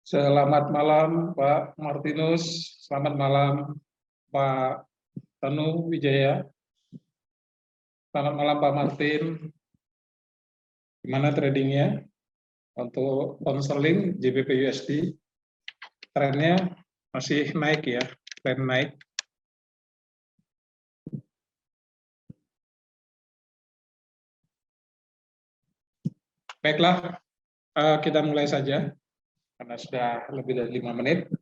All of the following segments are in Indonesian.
Selamat malam Pak Martinus, selamat malam Pak Tanu Wijaya, selamat malam Pak Martin. Gimana tradingnya untuk konseling JBP USD? Trennya masih naik ya, tren naik. Baiklah, kita mulai saja karena sudah lebih dari 5 menit.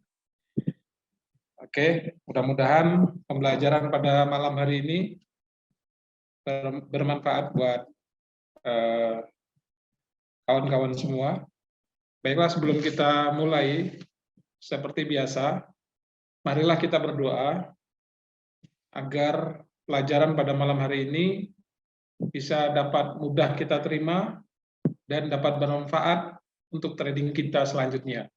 Oke, mudah-mudahan pembelajaran pada malam hari ini bermanfaat buat kawan-kawan semua. Baiklah, sebelum kita mulai, seperti biasa, marilah kita berdoa agar pelajaran pada malam hari ini bisa dapat mudah kita terima dan dapat bermanfaat untuk trading kita selanjutnya.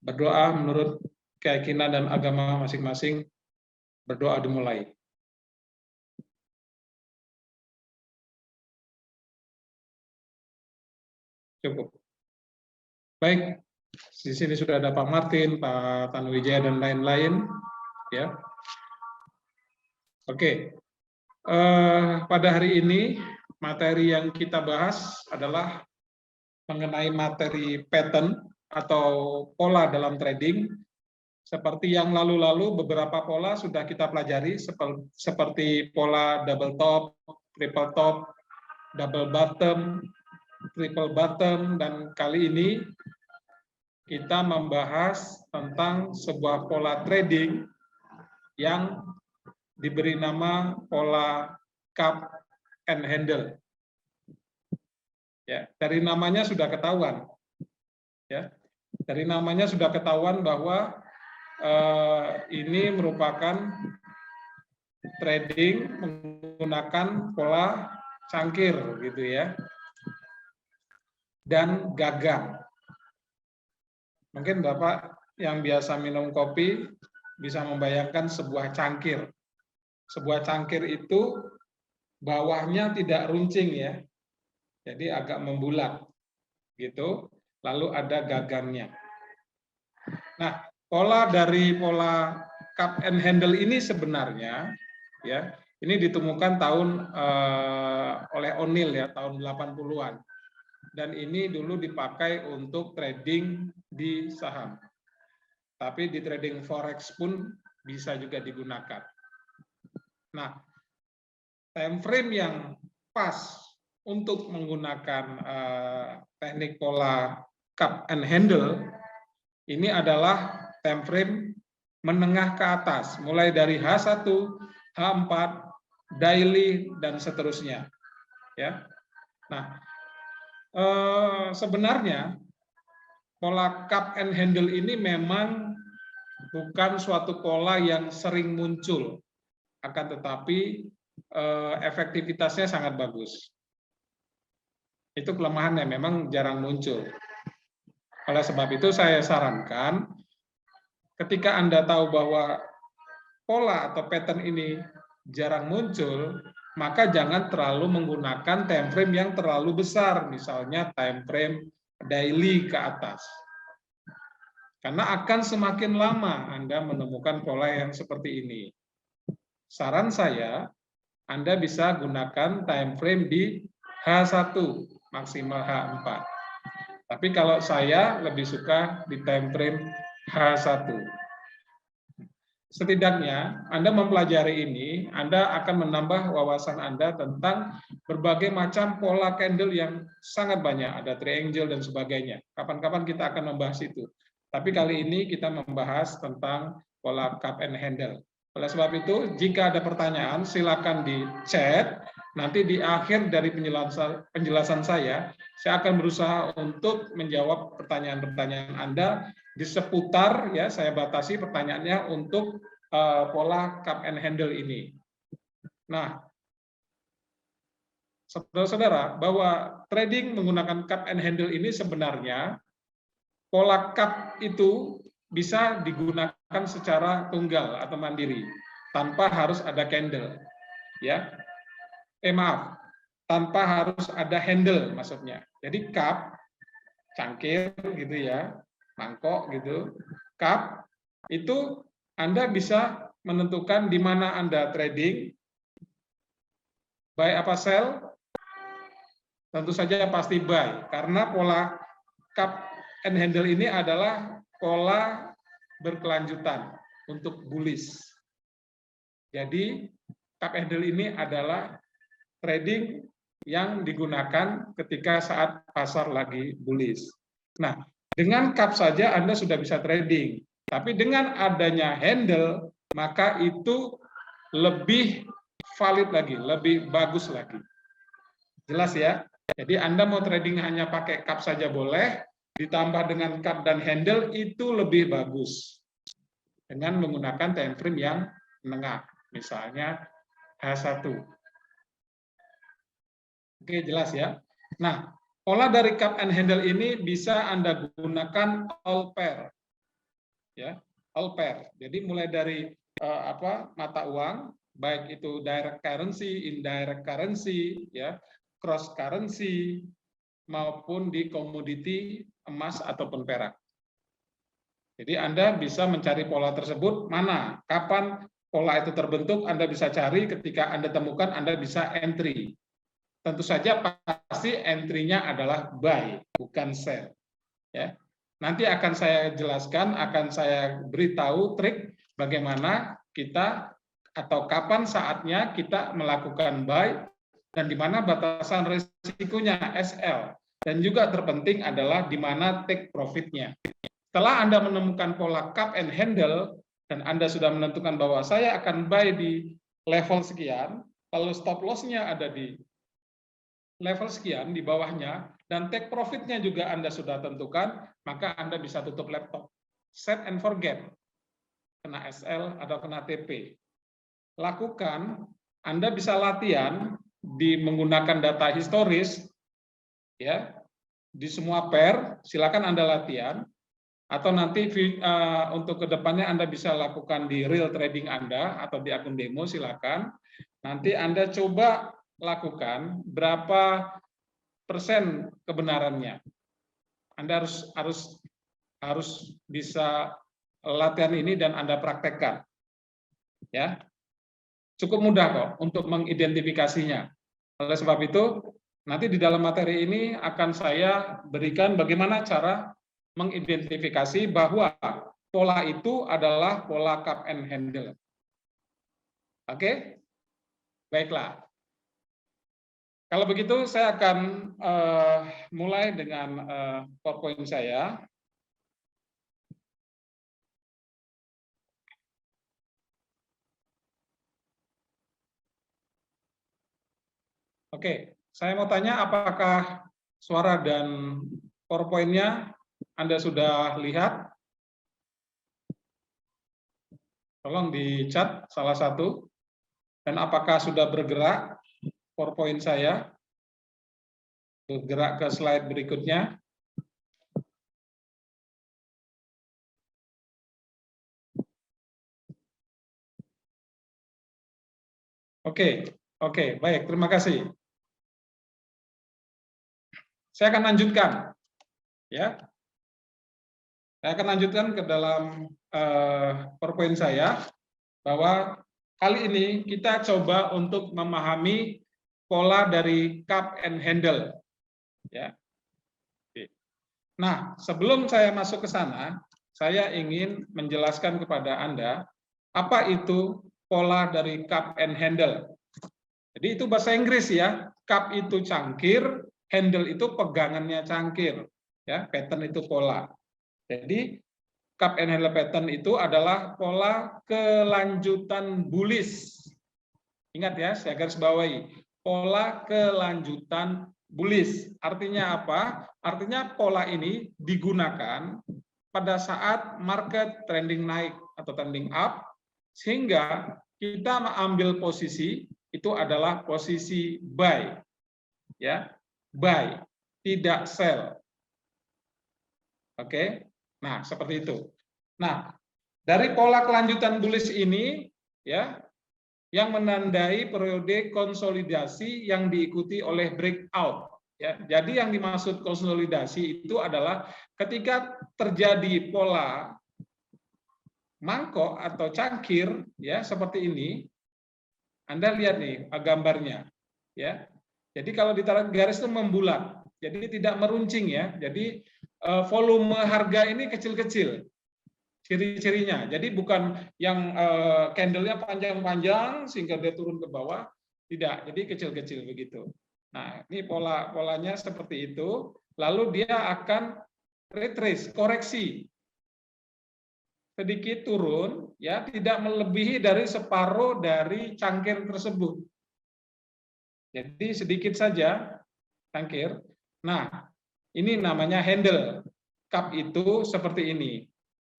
Berdoa menurut keyakinan dan agama masing-masing, berdoa dimulai. Cukup. Baik, di sini sudah ada Pak Martin, Pak Tanuwijaya, dan lain-lain. Ya. Oke, pada hari ini materi yang kita bahas adalah mengenai materi pattern atau pola dalam trading. Seperti yang lalu-lalu, beberapa pola sudah kita pelajari, seperti pola double top, triple top, double bottom, triple bottom, dan kali ini kita membahas tentang sebuah pola trading yang diberi nama pola cup and handle. Ya, dari namanya sudah ketahuan. Ya, dari namanya sudah ketahuan bahwa ini merupakan trading menggunakan pola cangkir, gitu ya, dan gagang. Mungkin Bapak yang biasa minum kopi bisa membayangkan sebuah cangkir. Sebuah cangkir itu bawahnya tidak runcing ya, jadi agak membulat gitu, lalu ada gagangnya. Nah, pola dari pola cup and handle ini sebenarnya ya, ini ditemukan oleh O'Neill ya, tahun 80-an. Dan ini dulu dipakai untuk trading di saham. Tapi di trading forex pun bisa juga digunakan. Nah, time frame yang pas untuk menggunakan teknik pola cup and handle ini adalah time frame menengah ke atas, mulai dari H1, H4, daily, dan seterusnya. Ya. Nah, sebenarnya pola cup and handle ini memang bukan suatu pola yang sering muncul, akan tetapi efektivitasnya sangat bagus. Itu kelemahannya, memang jarang muncul. Oleh sebab itu saya sarankan, ketika Anda tahu bahwa pola atau pattern ini jarang muncul, maka jangan terlalu menggunakan time frame yang terlalu besar, misalnya time frame daily ke atas. Karena akan semakin lama Anda menemukan pola yang seperti ini. Saran saya, Anda bisa gunakan time frame di H1, maksimal H4. Tapi kalau saya lebih suka di time frame H1. Setidaknya Anda mempelajari ini, Anda akan menambah wawasan Anda tentang berbagai macam pola candle yang sangat banyak, ada triangle dan sebagainya. Kapan-kapan kita akan membahas itu. Tapi kali ini kita membahas tentang pola cup and handle. Oleh sebab itu, jika ada pertanyaan, silakan di chat. Nanti di akhir dari penjelasan saya akan berusaha untuk menjawab pertanyaan-pertanyaan Anda di seputar, ya, saya batasi pertanyaannya untuk pola cup and handle ini. Nah, saudara-saudara, bahwa trading menggunakan cup and handle ini sebenarnya pola cup itu bisa digunakan secara tunggal atau mandiri tanpa harus ada candle, ya. Maaf, tanpa harus ada handle maksudnya. Jadi cup cangkir gitu ya, mangkok gitu, cup, itu Anda bisa menentukan di mana Anda trading, buy apa sell. Tentu saja pasti buy, karena pola cup and handle ini adalah pola berkelanjutan untuk bullish. Jadi cup and handle ini adalah trading yang digunakan ketika saat pasar lagi bullish. Nah, dengan cup saja Anda sudah bisa trading, tapi dengan adanya handle maka itu lebih valid lagi, lebih bagus lagi. Jelas ya? Jadi Anda mau trading hanya pakai cup saja boleh, ditambah dengan cup dan handle itu lebih bagus. Dengan menggunakan time frame yang menengah, misalnya H1. Oke, jelas ya. Nah, pola dari cup and handle ini bisa Anda gunakan all pair. Ya, all pair. Jadi mulai dari mata uang, baik itu direct currency, indirect currency, ya, cross currency, maupun di komoditi emas ataupun perak. Jadi Anda bisa mencari pola tersebut, mana, kapan pola itu terbentuk, Anda bisa cari, ketika Anda temukan, Anda bisa entry. Tentu saja pasti entry-nya adalah buy, bukan sell. Ya. Nanti akan saya jelaskan, akan saya beritahu trik bagaimana kita atau kapan saatnya kita melakukan buy, dan di mana batasan risikonya SL. Dan juga terpenting adalah di mana take profit-nya. Setelah Anda menemukan pola cup and handle, dan Anda sudah menentukan bahwa saya akan buy di level sekian, lalu stop loss-nya ada di level sekian di bawahnya, dan take profit-nya juga Anda sudah tentukan, maka Anda bisa tutup laptop. Set and forget. Kena SL atau kena TP. Lakukan, Anda bisa latihan di menggunakan data historis, ya, di semua pair, silakan Anda latihan, atau nanti untuk kedepannya Anda bisa lakukan di real trading Anda atau di akun demo, silakan. Nanti Anda coba lakukan berapa persen kebenarannya. Anda harus bisa latihan ini dan Anda praktekkan. Ya. Cukup mudah kok untuk mengidentifikasinya. Oleh sebab itu, nanti di dalam materi ini akan saya berikan bagaimana cara mengidentifikasi bahwa pola itu adalah pola cup and handle. Oke? Baiklah. Kalau begitu, saya akan mulai dengan PowerPoint saya. Oke, saya mau tanya apakah suara dan PowerPoint-nya Anda sudah lihat? Tolong di chat salah satu. Dan apakah sudah bergerak PowerPoint saya? Bergerak ke slide berikutnya. Oke, baik, terima kasih. Saya akan lanjutkan, ya. Saya akan lanjutkan ke dalam PowerPoint saya, bahwa kali ini kita coba untuk memahami pola dari cup and handle, ya. Nah, sebelum saya masuk ke sana, saya ingin menjelaskan kepada Anda apa itu pola dari cup and handle. Jadi itu bahasa Inggris ya. Cup itu cangkir, handle itu pegangannya cangkir, ya, pattern itu pola. Jadi cup and handle pattern itu adalah pola kelanjutan bullish. Ingat ya, saya garis bawahi, pola kelanjutan bullish. Artinya apa? Artinya pola ini digunakan pada saat market trending naik atau trending up, sehingga kita mengambil posisi itu adalah posisi buy, ya, buy, tidak sell. Oke, nah seperti itu. Nah, dari pola kelanjutan bullish ini, ya, yang menandai periode konsolidasi yang diikuti oleh breakout, Ya, jadi yang dimaksud konsolidasi itu adalah ketika terjadi pola mangkok atau cangkir, ya seperti ini. Anda lihat nih gambarnya, ya. Jadi kalau ditaruh garis itu membulat, jadi tidak meruncing ya. Jadi volume harga ini kecil-kecil, ciri-cirinya. Jadi bukan yang candle-nya panjang-panjang sehingga dia turun ke bawah, tidak. Jadi kecil-kecil begitu. Nah, ini polanya seperti itu. Lalu dia akan retrace, koreksi sedikit turun, ya tidak melebihi dari separuh dari cangkir tersebut. Jadi sedikit saja cangkir. Nah, ini namanya handle. Cup itu seperti ini.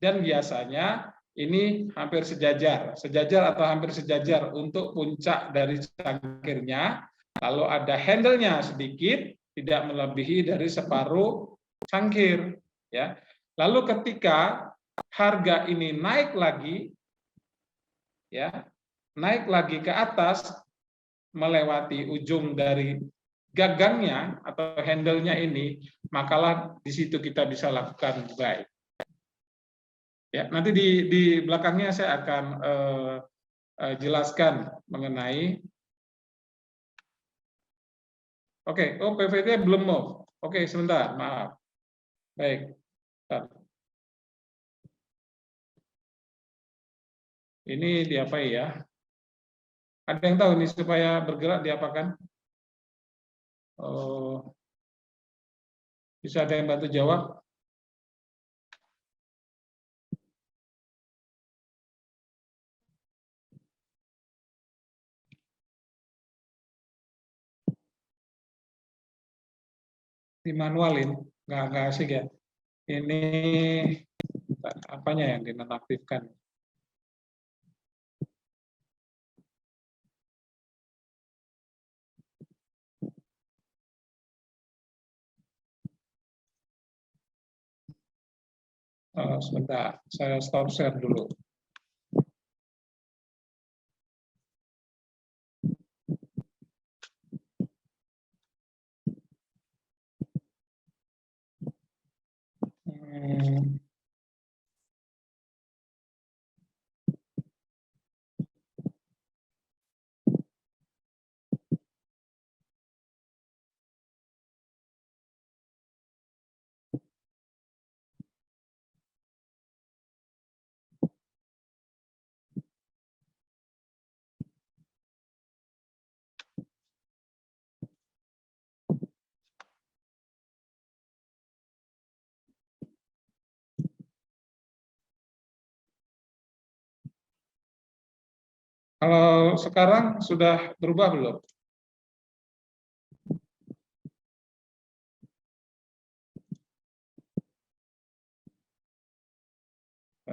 Dan biasanya ini hampir sejajar atau hampir sejajar untuk puncak dari cangkirnya. Lalu ada handle-nya sedikit, tidak melebihi dari separuh cangkir. Ya. Lalu ketika harga ini naik lagi, ya naik lagi ke atas, melewati ujung dari gagangnya atau handle-nya ini, makalah di situ kita bisa lakukan buy. Ya, nanti di belakangnya saya akan jelaskan mengenai. Oke, oh PVT belum move. Oke, sebentar, maaf. Baik. Bentar. Ini diapain ya? Ada yang tahu ini supaya bergerak diapakan? Oh, bisa ada yang bantu jawab? Dimanualin, nggak asik ya. Ini apanya yang dinonaktifkan? Sebentar, saya stop share dulu. Kalau sekarang sudah berubah belum?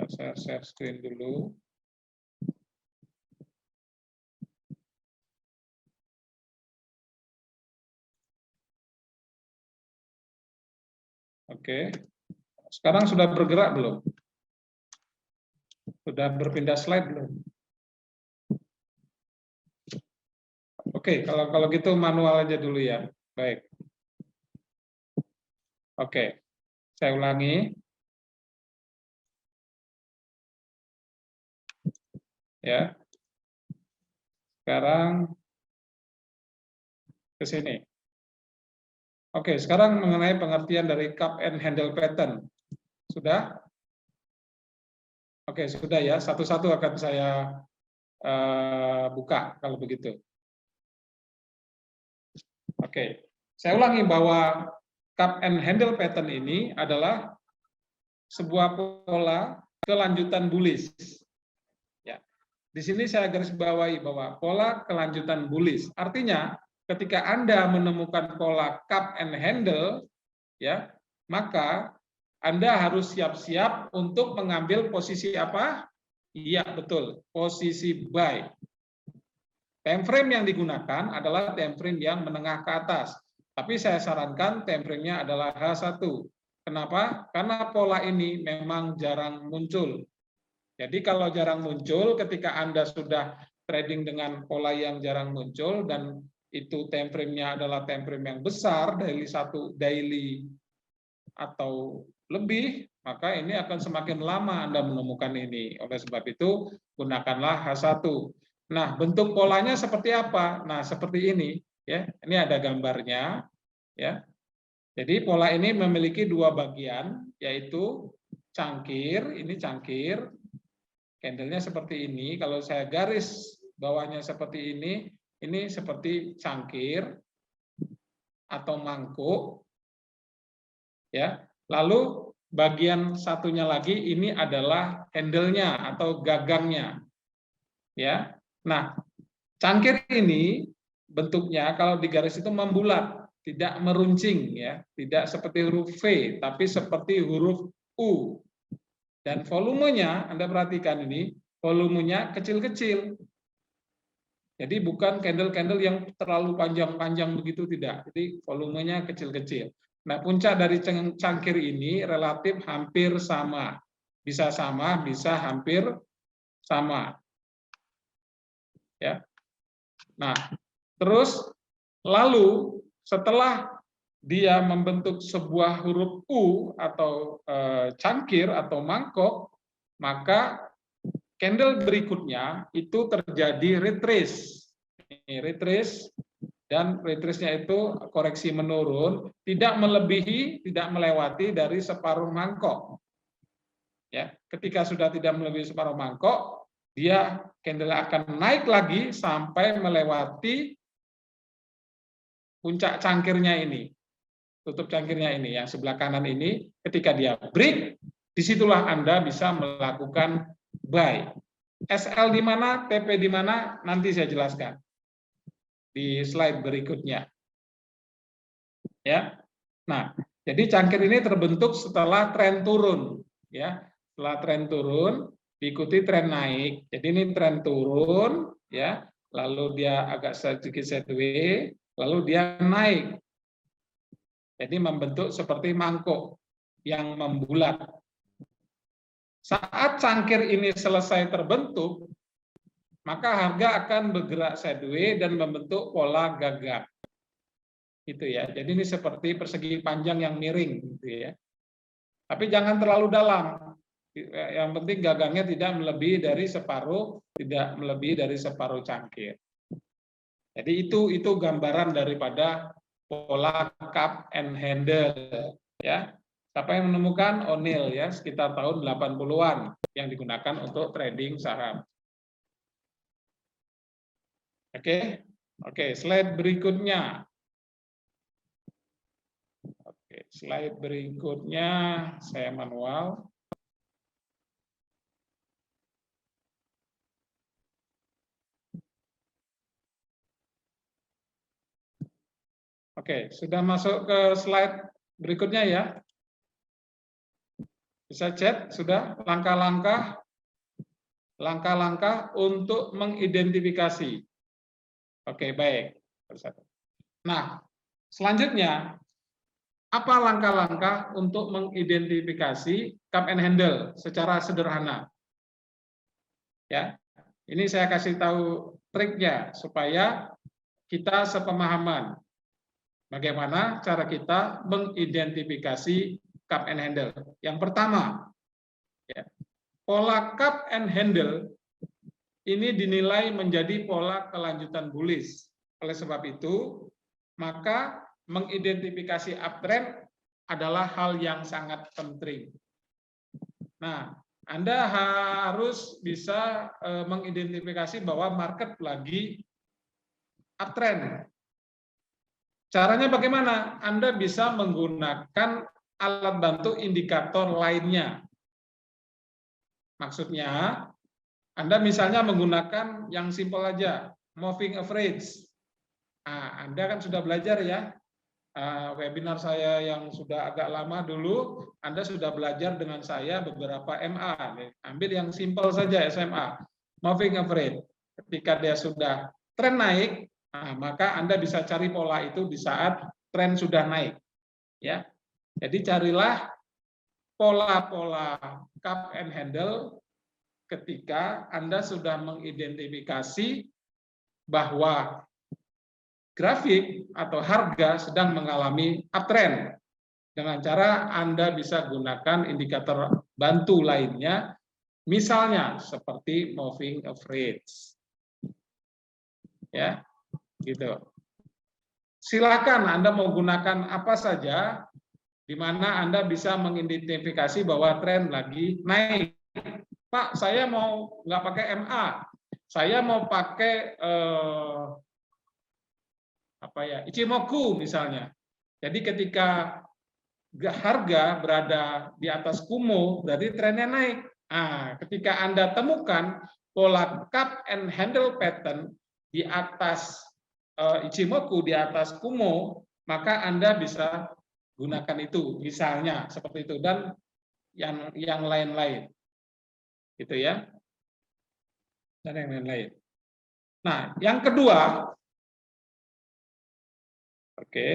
Saya share screen dulu. Oke. Sekarang sudah bergerak belum? Sudah berpindah slide belum? Oke, kalau gitu manual aja dulu ya. Baik. Oke. Saya ulangi. Ya. Sekarang ke sini. Oke, sekarang mengenai pengertian dari cup and handle pattern. Sudah? Oke, sudah ya. Satu-satu akan saya buka kalau begitu. Oke, saya ulangi bahwa cup and handle pattern ini adalah sebuah pola kelanjutan bullish. Ya. Di sini saya garis bawahi bahwa pola kelanjutan bullish. Artinya ketika Anda menemukan pola cup and handle, ya, maka Anda harus siap-siap untuk mengambil posisi apa? Iya, betul. Posisi buy. Time frame yang digunakan adalah time frame yang menengah ke atas. Tapi saya sarankan time frame-nya adalah H1. Kenapa? Karena pola ini memang jarang muncul. Jadi kalau jarang muncul, ketika Anda sudah trading dengan pola yang jarang muncul dan itu time frame-nya adalah time frame yang besar, daily atau lebih, maka ini akan semakin lama Anda menemukan ini. Oleh sebab itu, gunakanlah H1. Nah, bentuk polanya seperti apa? Nah, seperti ini, ya. Ini ada gambarnya, ya. Jadi pola ini memiliki dua bagian, yaitu cangkir, ini cangkir, candle-nya seperti ini. Kalau saya garis bawahnya seperti ini seperti cangkir atau mangkuk, ya. Lalu bagian satunya lagi ini adalah handle-nya atau gagangnya, ya. Nah, cangkir ini bentuknya kalau digaris itu membulat, tidak meruncing, ya, tidak seperti huruf V, tapi seperti huruf U. Dan volumenya, Anda perhatikan ini, volumenya kecil-kecil. Jadi bukan candle-candle yang terlalu panjang-panjang begitu, tidak. Jadi volumenya kecil-kecil. Nah, puncak dari cangkir ini relatif hampir sama. Bisa sama, bisa hampir sama. Ya. Nah, terus lalu setelah dia membentuk sebuah huruf U atau cangkir atau mangkok, maka candle berikutnya itu terjadi retrace. Ini retrace, dan retrace-nya itu koreksi menurun, tidak melebihi, tidak melewati dari separuh mangkok. Ya, ketika sudah tidak melebihi separuh mangkok, dia candle akan naik lagi sampai melewati puncak cangkirnya ini, tutup cangkirnya ini, yang sebelah kanan ini. Ketika dia break, disitulah Anda bisa melakukan buy. SL di mana, TP di mana, nanti saya jelaskan di slide berikutnya. Ya, nah, jadi cangkir ini terbentuk setelah tren turun, ya. Setelah tren turun, diikuti tren naik. Jadi ini tren turun, ya. Lalu dia agak sedikit sideways, lalu dia naik. Jadi membentuk seperti mangkok yang membulat. Saat cangkir ini selesai terbentuk, maka harga akan bergerak sideways dan membentuk pola gagang. Gitu ya. Jadi ini seperti persegi panjang yang miring, gitu ya. Tapi jangan terlalu dalam. Yang penting gagangnya tidak melebihi dari separuh, tidak melebihi dari separuh cangkir. Jadi itu gambaran daripada pola cup and handle, ya. Siapa yang menemukan? O'Neill, ya, sekitar tahun 80-an yang digunakan untuk trading saham. Oke, slide berikutnya. Oke, slide berikutnya saya manual. Oke, sudah masuk ke slide berikutnya ya. Bisa chat, sudah langkah-langkah untuk mengidentifikasi. Oke, baik. Nah, selanjutnya apa langkah-langkah untuk mengidentifikasi cup and handle secara sederhana? Ya, ini saya kasih tahu triknya supaya kita sepemahaman bagaimana cara kita mengidentifikasi cup and handle. Yang pertama, ya, pola cup and handle ini dinilai menjadi pola kelanjutan bullish. Oleh sebab itu, maka mengidentifikasi uptrend adalah hal yang sangat penting. Nah, Anda harus bisa mengidentifikasi bahwa market lagi uptrend. Caranya bagaimana? Anda bisa menggunakan alat bantu indikator lainnya. Maksudnya, Anda misalnya menggunakan yang simpel aja, moving average. Nah, Anda kan sudah belajar ya, webinar saya yang sudah agak lama dulu, Anda sudah belajar dengan saya beberapa MA. Ambil yang simpel saja SMA, moving average. Ketika dia sudah tren naik, nah, maka Anda bisa cari pola itu di saat tren sudah naik. Ya, jadi carilah pola-pola cup and handle ketika Anda sudah mengidentifikasi bahwa grafik atau harga sedang mengalami uptrend. Dengan cara Anda bisa gunakan indikator bantu lainnya, misalnya seperti moving average. Ya, gitu. Silakan Anda mau gunakan apa saja, di mana Anda bisa mengidentifikasi bahwa tren lagi naik. Pak, saya mau nggak pakai MA, saya mau pakai Ichimoku misalnya. Jadi ketika harga berada di atas Kumo, berarti trennya naik. Nah, ketika Anda temukan pola cup and handle pattern di atas Ichimoku, di atas Kumo, maka Anda bisa gunakan itu, misalnya seperti itu, dan yang lain-lain, gitu ya, dan yang lain-lain. Nah, yang kedua, oke.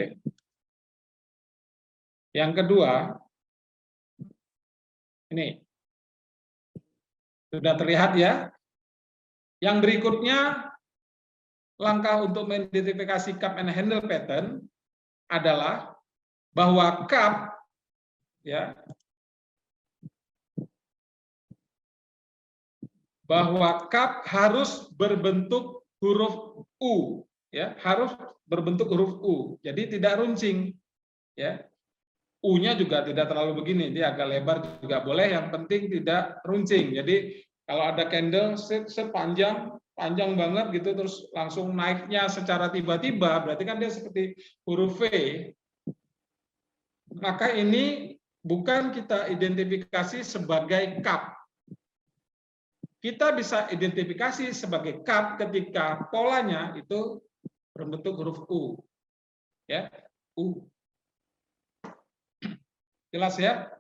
Yang kedua, ini sudah terlihat ya. Yang berikutnya, langkah untuk mengidentifikasi cup and handle pattern adalah bahwa cup, ya, bahwa cup harus berbentuk huruf U, ya, harus berbentuk huruf U. Jadi tidak runcing, ya. U-nya juga tidak terlalu begini, dia agak lebar juga boleh, yang penting tidak runcing. Jadi kalau ada candle sepanjang banget gitu, terus langsung naiknya secara tiba-tiba, berarti kan dia seperti huruf V. Maka ini bukan kita identifikasi sebagai cup. Kita bisa identifikasi sebagai cup ketika polanya itu berbentuk huruf U. Ya, U. Jelas ya?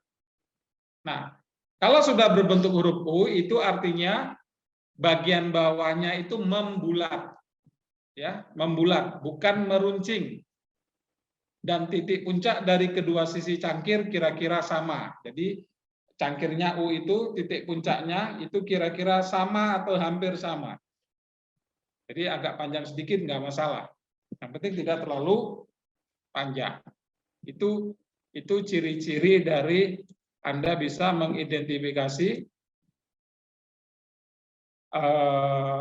Nah, kalau sudah berbentuk huruf U, itu artinya bagian bawahnya itu membulat. Ya, membulat, bukan meruncing. Dan titik puncak dari kedua sisi cangkir kira-kira sama. Jadi cangkirnya U itu, titik puncaknya itu kira-kira sama atau hampir sama. Jadi agak panjang sedikit nggak masalah. Yang penting tidak terlalu panjang. Itu ciri-ciri dari Anda bisa mengidentifikasi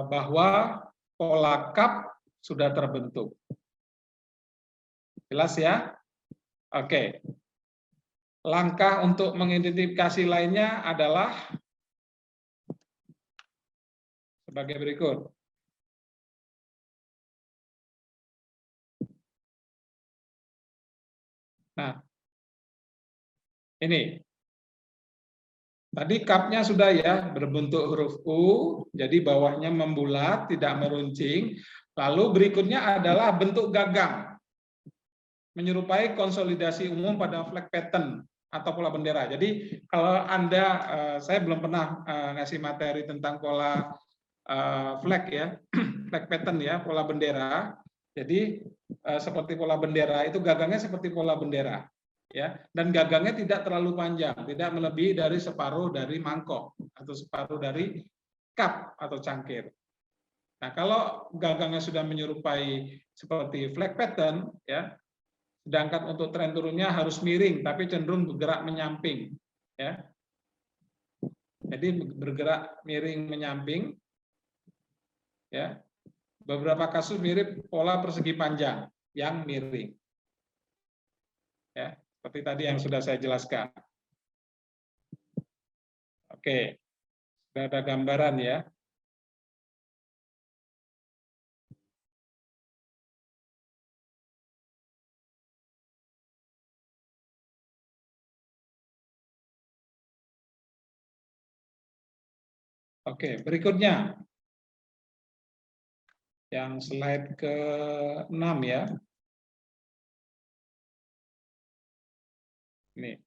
bahwa pola cup sudah terbentuk. Jelas ya? Oke. Langkah untuk mengidentifikasi lainnya adalah sebagai berikut. Nah, ini. Tadi cup-nya sudah ya, berbentuk huruf U, jadi bawahnya membulat, tidak meruncing. Lalu berikutnya adalah bentuk gagang, menyerupai konsolidasi umum pada flag pattern atau pola bendera. Jadi kalau Anda, saya belum pernah ngasih materi tentang pola flag ya, flag pattern ya, pola bendera. Jadi seperti pola bendera itu gagangnya seperti pola bendera. Ya, dan gagangnya tidak terlalu panjang, tidak melebihi dari separuh dari mangkok atau separuh dari cup atau cangkir. Nah, kalau gagangnya sudah menyerupai seperti flag pattern, ya, sedangkan untuk tren turunnya harus miring, tapi cenderung bergerak menyamping, ya. Jadi bergerak miring menyamping, ya. Beberapa kasus mirip pola persegi panjang yang miring, ya. Seperti tadi yang sudah saya jelaskan. Oke, sudah ada gambaran ya. Oke, berikutnya. Yang slide ke-6 ya. Ini.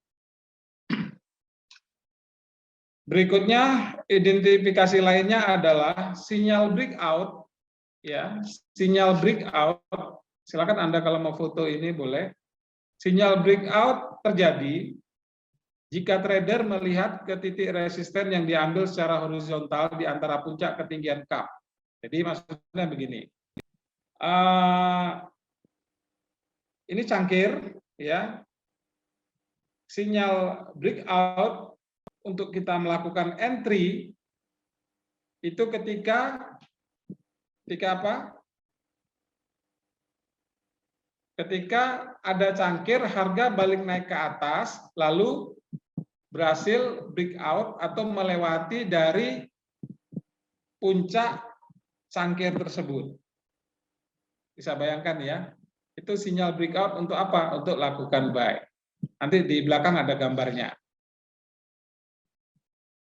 Berikutnya, identifikasi lainnya adalah sinyal breakout, ya, sinyal breakout. Silakan Anda kalau mau foto ini boleh. Sinyal breakout terjadi jika trader melihat ke titik resisten yang diambil secara horizontal di antara puncak ketinggian cup. Jadi maksudnya begini. ini cangkir, ya. Sinyal breakout untuk kita melakukan entry itu ketika apa? Ketika ada cangkir, harga balik naik ke atas, lalu berhasil breakout atau melewati dari puncak cangkir tersebut. Bisa bayangkan ya, itu sinyal breakout untuk apa? Untuk lakukan buy. Nanti di belakang ada gambarnya.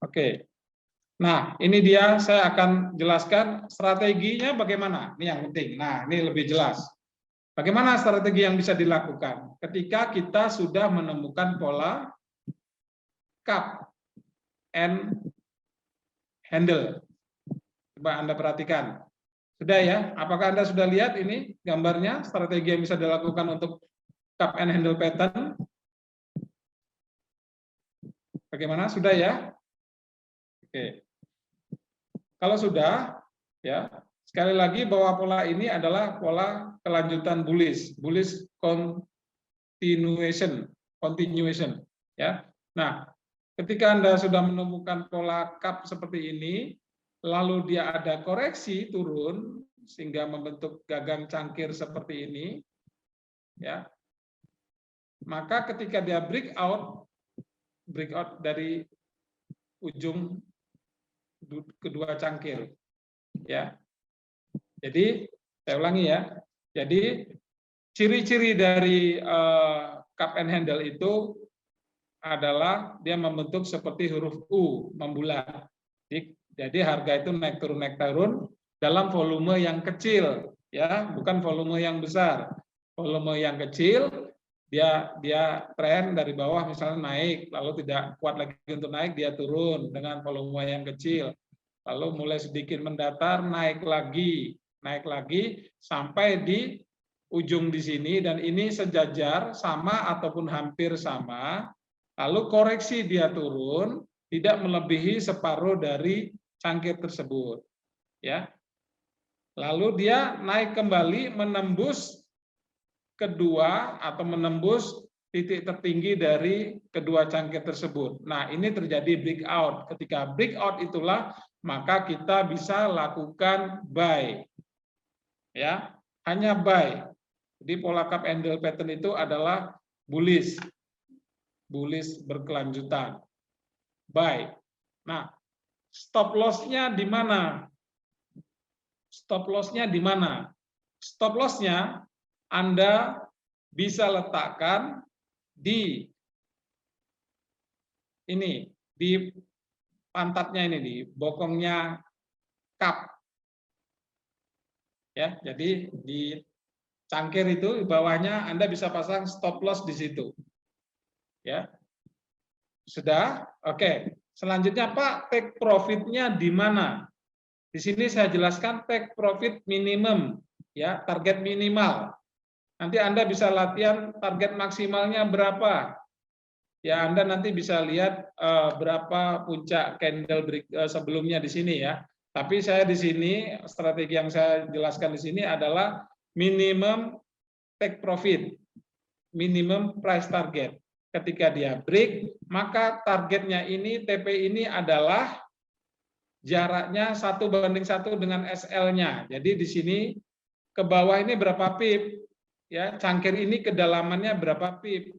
Oke. Nah, ini dia saya akan jelaskan strateginya bagaimana. Ini yang penting. Nah, ini lebih jelas. Bagaimana strategi yang bisa dilakukan ketika kita sudah menemukan pola cup and handle. Coba Anda perhatikan. Sudah ya? Apakah Anda sudah lihat ini gambarnya, strategi yang bisa dilakukan untuk cup and handle pattern? Bagaimana? Sudah ya? Oke. Kalau sudah, ya, sekali lagi bahwa pola ini adalah pola kelanjutan bullish continuation, ya. Nah, ketika Anda sudah menemukan pola cup seperti ini, lalu dia ada koreksi turun sehingga membentuk gagang cangkir seperti ini, ya. Maka ketika dia breakout dari ujung kedua cangkir, ya. Jadi saya ulangi ya. Jadi ciri-ciri dari cup and handle itu adalah dia membentuk seperti huruf U, membulat. Jadi harga itu naik turun dalam volume yang kecil, ya, bukan volume yang besar. Volume yang kecil dia tren dari bawah misalnya naik, lalu tidak kuat lagi untuk naik, dia turun dengan volume yang kecil. Lalu mulai sedikit mendatar, naik lagi sampai di ujung di sini, dan ini sejajar sama ataupun hampir sama. Lalu koreksi dia turun, tidak melebihi separuh dari cangkir tersebut, ya. Lalu dia naik kembali menembus kedua atau menembus titik tertinggi dari kedua cangkir tersebut. Nah, ini terjadi breakout. Ketika breakout itulah maka kita bisa lakukan buy. Ya, hanya buy. Jadi pola cup and handle pattern itu adalah bullish berkelanjutan. Buy. Nah, stop loss-nya di mana? Stop loss-nya di mana? Stop loss-nya Anda bisa letakkan di ini, di pantatnya ini, di bokongnya cup. Ya, jadi di cangkir itu di bawahnya Anda bisa pasang stop loss di situ. Ya. Sudah? Oke. Selanjutnya Pak, take profit-nya di mana? Di sini saya jelaskan take profit minimum, ya, target minimal. Nanti Anda bisa latihan target maksimalnya berapa. Ya, Anda nanti bisa lihat berapa puncak candle break sebelumnya di sini ya. Tapi saya di sini strategi yang saya jelaskan di sini adalah minimum take profit, minimum price target. Ketika dia break, maka targetnya ini TP ini adalah jaraknya 1:1 dengan SL-nya. Jadi di sini ke bawah ini berapa pip? Ya, cangkir ini kedalamannya berapa pip?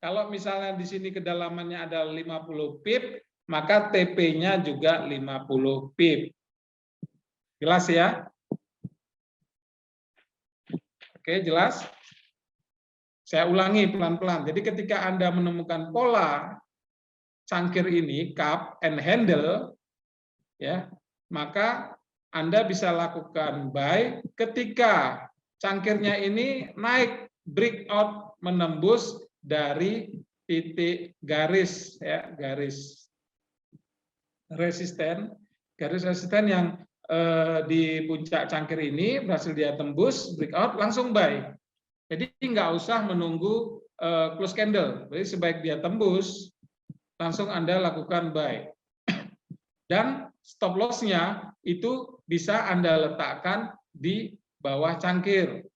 Kalau misalnya di sini kedalamannya ada 50 pip, maka TP-nya juga 50 pip. Jelas ya? Oke, jelas? Saya ulangi pelan-pelan. Jadi ketika Anda menemukan pola cangkir ini, cup and handle, ya, maka Anda bisa lakukan buy ketika cangkirnya ini naik breakout menembus dari titik garis, ya, garis resisten yang di puncak cangkir ini berhasil dia tembus breakout, langsung buy. Jadi nggak usah menunggu close candle. Jadi sebaik dia tembus, langsung Anda lakukan buy. Dan stop loss-nya itu bisa Anda letakkan di bawah cangkir.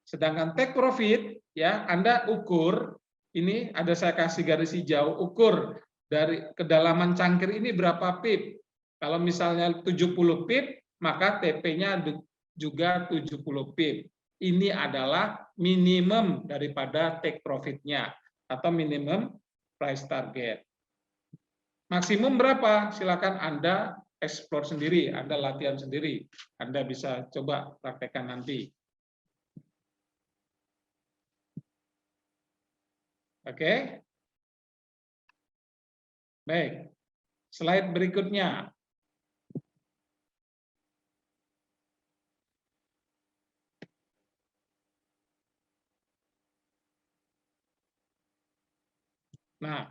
Sedangkan take profit ya Anda ukur, ini ada saya kasih garis hijau, ukur dari kedalaman cangkir ini berapa pip. Kalau misalnya 70 pip, maka TP-nya juga 70 pip. Ini adalah minimum daripada take profit-nya atau minimum price target. Maksimum berapa? Silakan Anda explore sendiri, Anda latihan sendiri. Anda bisa coba praktekkan nanti. Oke. Baik. Slide berikutnya. Nah,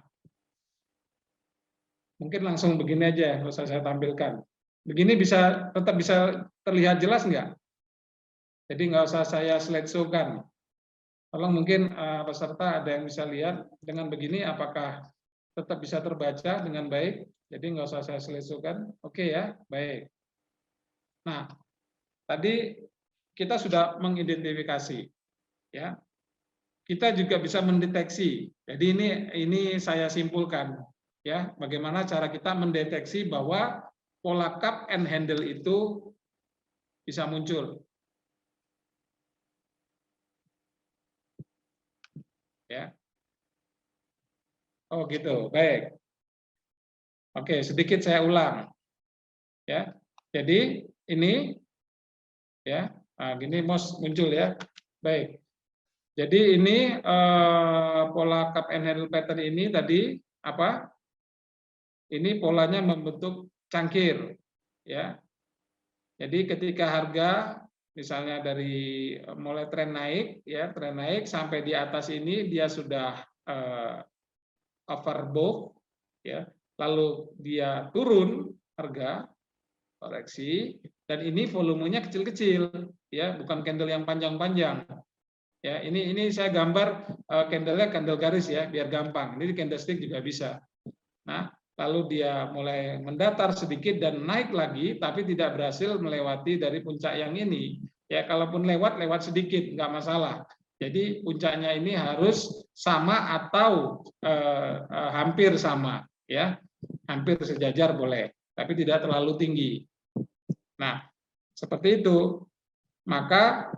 mungkin langsung begini aja, nggak usah saya tampilkan. Begini tetap bisa terlihat jelas nggak? Jadi nggak usah saya slideshow kan. Tolong mungkin peserta ada yang bisa lihat dengan begini, apakah tetap bisa terbaca dengan baik? Jadi nggak usah saya slideshow kan. Oke ya, baik. Nah, tadi kita sudah mengidentifikasi, ya. Kita juga bisa mendeteksi. Jadi ini saya simpulkan, ya, bagaimana cara kita mendeteksi bahwa pola cup and handle itu bisa muncul. Ya. Oh gitu, baik. Oke, sedikit saya ulang. Ya. Jadi ini ya, nah, gini muncul ya. Baik. Jadi ini pola cup and handle pattern ini tadi apa? Ini polanya membentuk cangkir, ya. Jadi ketika harga misalnya dari mulai tren naik, ya tren naik sampai di atas ini dia sudah overbought, ya. Lalu dia turun harga koreksi dan ini volumenya kecil-kecil, ya bukan candle yang panjang-panjang. Ya, ini saya gambar candle-nya candle garis ya, biar gampang. Ini candlestick juga bisa. Nah, lalu dia mulai mendatar sedikit dan naik lagi, tapi tidak berhasil melewati dari puncak yang ini. Ya, kalaupun lewat sedikit, nggak masalah. Jadi puncaknya ini harus sama atau hampir sama, ya, hampir sejajar boleh, tapi tidak terlalu tinggi. Nah, seperti itu. Maka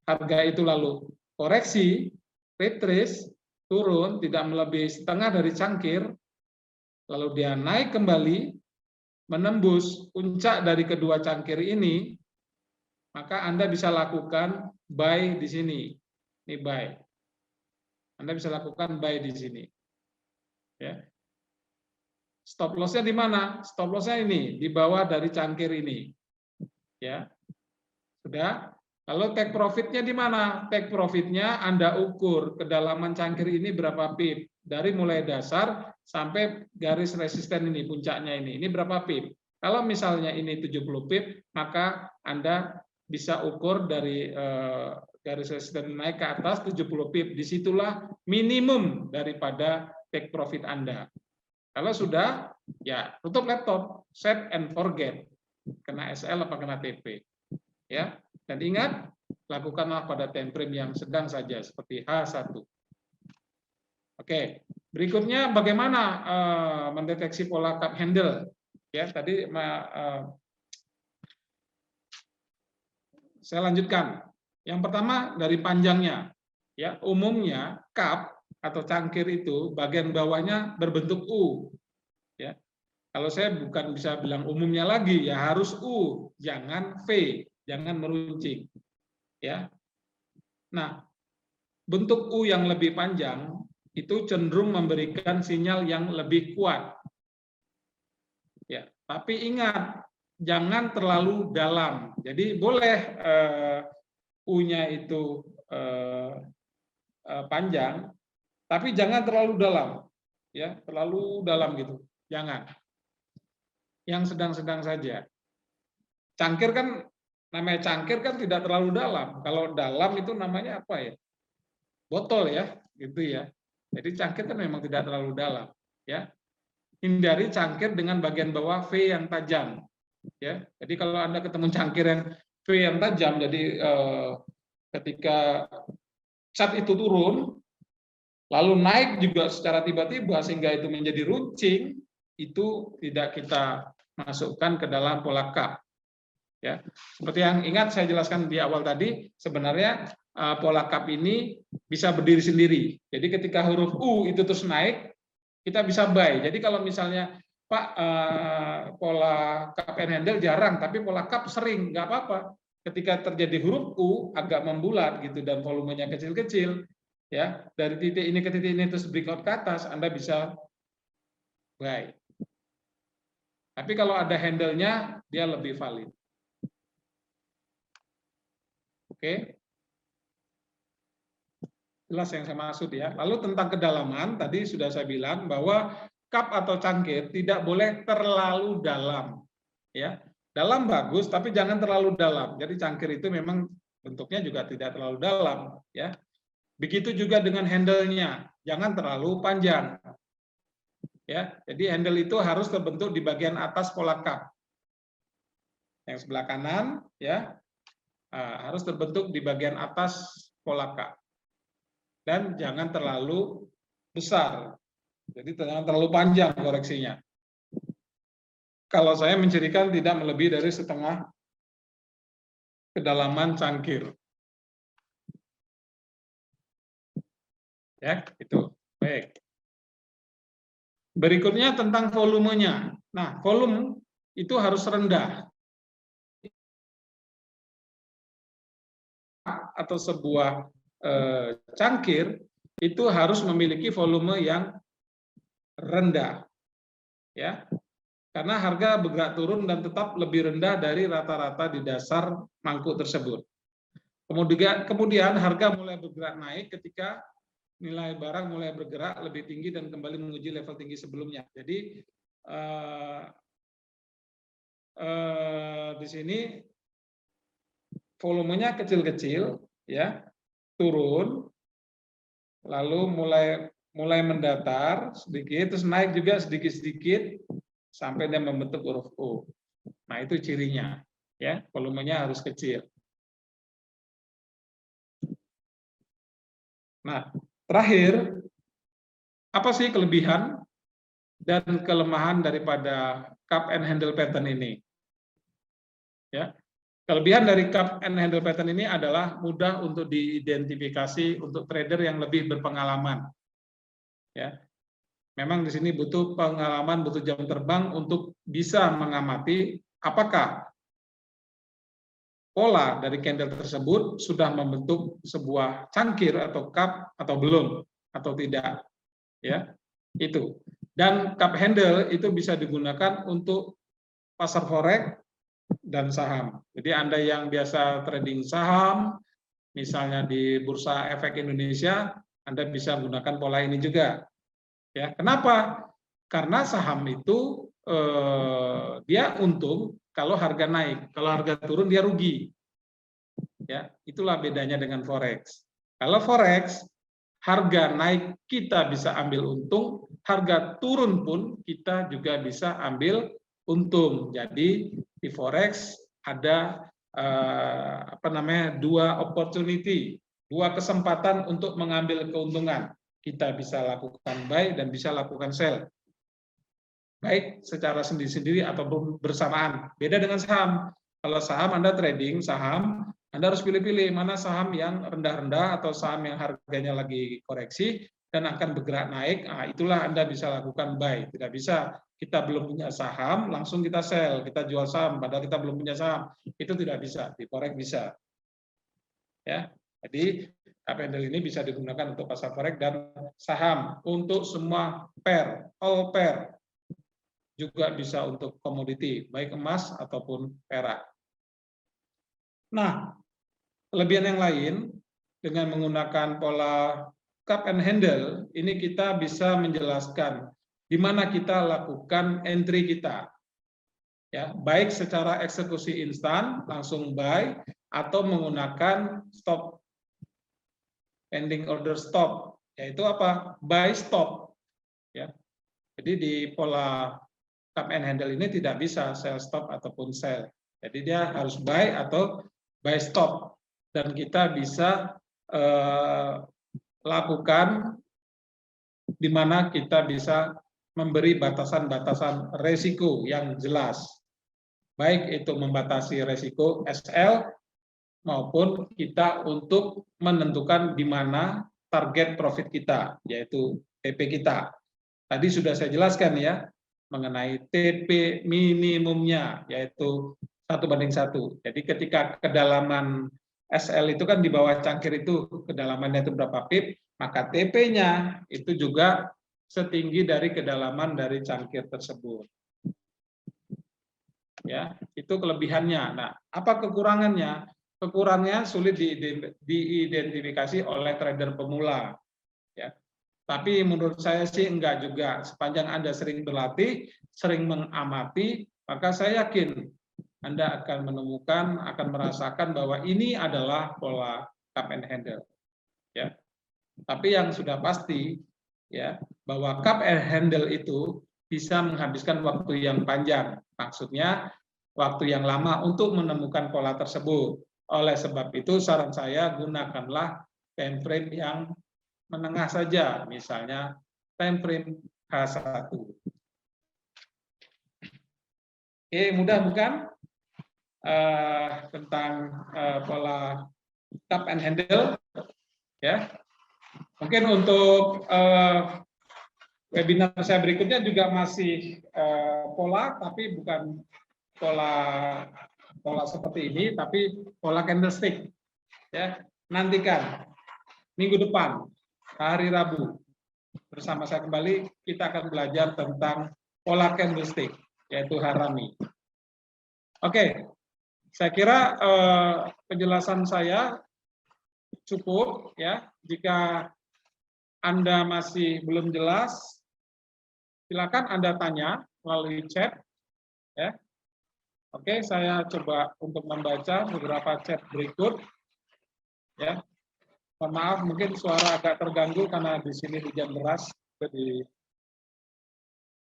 harga itu lalu koreksi, retrace, turun, tidak melebihi setengah dari cangkir, lalu dia naik kembali, menembus puncak dari kedua cangkir ini, maka Anda bisa lakukan buy di sini. Ini buy. Anda bisa lakukan buy di sini. Ya. Stop loss-nya di mana? Stop loss-nya ini, di bawah dari cangkir ini. Ya. Sudah. Lalu take profit-nya di mana? Take profit-nya Anda ukur kedalaman cangkir ini berapa pip. Dari mulai dasar sampai garis resisten ini, puncaknya ini. Ini berapa pip? Kalau misalnya ini 70 pip, maka Anda bisa ukur dari garis resisten naik ke atas 70 pip. Disitulah minimum daripada take profit Anda. Kalau sudah, ya tutup laptop, set and forget. Kena SL apa kena TP. Ya. Dan ingat, lakukanlah pada time frame yang sedang saja, seperti H1. Oke, berikutnya bagaimana mendeteksi pola cup handle? Ya, tadi saya lanjutkan. Yang pertama dari panjangnya. Ya, umumnya cup atau cangkir itu bagian bawahnya berbentuk U. Ya. Kalau saya bukan bisa bilang umumnya lagi, ya harus U, jangan V. Jangan meruncing, ya. Nah, bentuk U yang lebih panjang itu cenderung memberikan sinyal yang lebih kuat, ya. Tapi ingat, jangan terlalu dalam. Jadi boleh U-nya itu panjang, tapi jangan terlalu dalam, ya. Terlalu dalam gitu, jangan. Yang sedang-sedang saja. Cangkir kan namanya cangkir kan tidak terlalu dalam. Kalau dalam itu namanya apa ya? Botol ya, gitu ya. Jadi cangkir kan memang tidak terlalu dalam, ya. Hindari cangkir dengan bagian bawah V yang tajam, ya. Jadi kalau Anda ketemu cangkir yang V yang tajam, jadi ketika cat itu turun, lalu naik juga secara tiba-tiba sehingga itu menjadi runcing, itu tidak kita masukkan ke dalam pola cup. Ya, seperti yang ingat saya jelaskan di awal tadi, sebenarnya pola cup ini bisa berdiri sendiri. Jadi ketika huruf U itu terus naik, kita bisa buy. Jadi kalau misalnya Pak pola cup and handle jarang, tapi pola cup sering, nggak apa-apa. Ketika terjadi huruf U agak membulat gitu dan volumenya kecil-kecil, ya dari titik ini ke titik ini terus breakout ke atas, Anda bisa buy. Tapi kalau ada handle-nya, dia lebih valid. Oke, jelas yang saya maksud ya. Lalu tentang kedalaman, tadi sudah saya bilang bahwa cup atau cangkir tidak boleh terlalu dalam. Ya, dalam bagus, tapi jangan terlalu dalam. Jadi cangkir itu memang bentuknya juga tidak terlalu dalam. Ya, begitu juga dengan handle-nya, jangan terlalu panjang. Ya, jadi handle itu harus terbentuk di bagian atas pola cup. Yang sebelah kanan, ya. Harus terbentuk di bagian atas pola cup. Dan jangan terlalu besar. Jadi jangan terlalu panjang koreksinya. Kalau saya mencirikan tidak melebihi dari setengah kedalaman cangkir. Ya, itu. Baik. Berikutnya tentang volumenya. Nah, volume itu harus rendah. Atau sebuah cangkir itu harus memiliki volume yang rendah, ya, karena harga bergerak turun dan tetap lebih rendah dari rata-rata di dasar mangkuk tersebut. Kemudian harga mulai bergerak naik ketika nilai barang mulai bergerak lebih tinggi dan kembali menguji level tinggi sebelumnya. Jadi di sini volumenya kecil-kecil, ya, turun, lalu mulai mendatar sedikit, terus naik juga sedikit-sedikit sampai dia membentuk huruf U. Nah, itu cirinya, ya, volumenya harus kecil. Nah, terakhir, apa sih kelebihan dan kelemahan daripada cup and handle pattern ini? Ya, kelebihan dari cup and handle pattern ini adalah mudah untuk diidentifikasi untuk trader yang lebih berpengalaman. Ya, memang di sini butuh pengalaman, butuh jam terbang untuk bisa mengamati apakah pola dari candle tersebut sudah membentuk sebuah cangkir atau cup atau belum atau tidak. Ya, itu. Dan cup handle itu bisa digunakan untuk pasar forex dan saham. Jadi Anda yang biasa trading saham, misalnya di Bursa Efek Indonesia, Anda bisa menggunakan pola ini juga. Ya, kenapa? Karena saham itu dia untung kalau harga naik, kalau harga turun dia rugi. Ya, itulah bedanya dengan forex. Kalau forex harga naik kita bisa ambil untung, harga turun pun kita juga bisa ambil untung. Jadi di forex ada dua opportunity, dua kesempatan untuk mengambil keuntungan. Kita bisa lakukan buy dan bisa lakukan sell. Baik secara sendiri-sendiri ataupun bersamaan. Beda dengan saham. Kalau saham Anda trading saham, Anda harus pilih-pilih mana saham yang rendah-rendah atau saham yang harganya lagi koreksi dan akan bergerak naik. Nah, itulah Anda bisa lakukan buy. Tidak bisa kita belum punya saham langsung kita sell, kita jual saham padahal kita belum punya saham. Itu tidak bisa. Di forex bisa. Ya. Jadi cup handle ini bisa digunakan untuk pasar forex dan saham, untuk semua pair, all pair. Juga bisa untuk komoditi, baik emas ataupun perak. Nah, kelebihan yang lain dengan menggunakan pola cup and handle, ini kita bisa menjelaskan di mana kita lakukan entry kita. Ya, baik secara eksekusi instan, langsung buy, atau menggunakan stop, pending order stop, yaitu apa? Buy stop. Ya. Jadi di pola cup and handle ini tidak bisa sell stop ataupun sell. Jadi dia harus buy atau buy stop. dan kita bisa lakukan di mana kita bisa memberi batasan-batasan resiko yang jelas, baik itu membatasi resiko SL maupun kita untuk menentukan di mana target profit kita, yaitu TP kita. Tadi sudah saya jelaskan ya, mengenai TP minimumnya, yaitu 1:1. Jadi ketika kedalaman SL itu kan di bawah cangkir itu, kedalamannya itu berapa pip, maka TP-nya itu juga setinggi dari kedalaman dari cangkir tersebut. Ya, itu kelebihannya. Nah, apa kekurangannya? Kekurangannya sulit diidentifikasi oleh trader pemula. Ya. Tapi menurut saya sih enggak juga. Sepanjang Anda sering berlatih, sering mengamati, maka saya yakin Anda akan menemukan, akan merasakan bahwa ini adalah pola cup and handle. Ya. Tapi yang sudah pasti, ya, bahwa cup and handle itu bisa menghabiskan waktu yang panjang. Maksudnya waktu yang lama untuk menemukan pola tersebut. Oleh sebab itu saran saya gunakanlah time frame yang menengah saja, misalnya time frame H1. Oke, mudah bukan tentang pola cup and handle, ya. Mungkin untuk webinar saya berikutnya juga masih pola, tapi bukan pola seperti ini, tapi pola candlestick. Ya, nantikan minggu depan, hari Rabu, bersama saya kembali kita akan belajar tentang pola candlestick, yaitu harami. Oke, saya kira penjelasan saya cukup ya. Jika Anda masih belum jelas, silakan Anda tanya melalui chat ya. Oke, saya coba untuk membaca beberapa chat berikut ya. Mohon maaf, mungkin suara agak terganggu karena di sini hujan deras. Jadi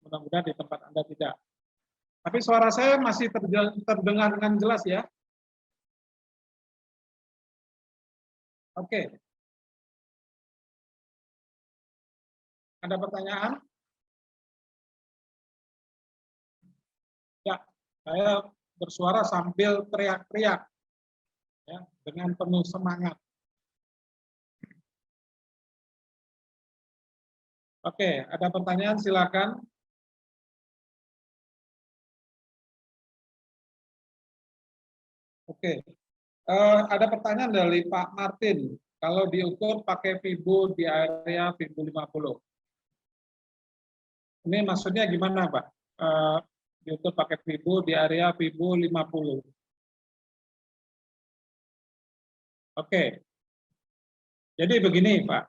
mudah-mudahan di tempat Anda tidak. Tapi suara saya masih terdengar dengan jelas ya. Oke. Ada pertanyaan? Ya, saya bersuara sambil teriak-teriak ya, dengan penuh semangat. Oke, ada pertanyaan silakan. Oke, ada pertanyaan dari Pak Martin. Kalau diukur pakai Fibo di area Fibo 50. Ini maksudnya gimana, Pak? Diukur pakai Fibo di area Fibo 50. Oke. Jadi begini, Pak.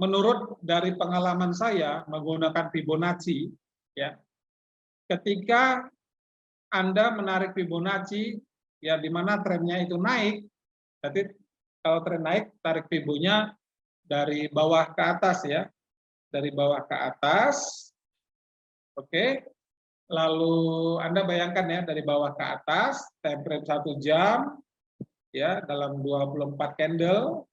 Menurut dari pengalaman saya menggunakan Fibonacci, ya, ketika Anda menarik Fibonacci, ya di mana trennya itu naik, jadi kalau tren naik, tarik Fibonya dari bawah ke atas ya, dari bawah ke atas, oke. Lalu Anda bayangkan ya dari bawah ke atas, time frame 1 jam, ya dalam 24 candle.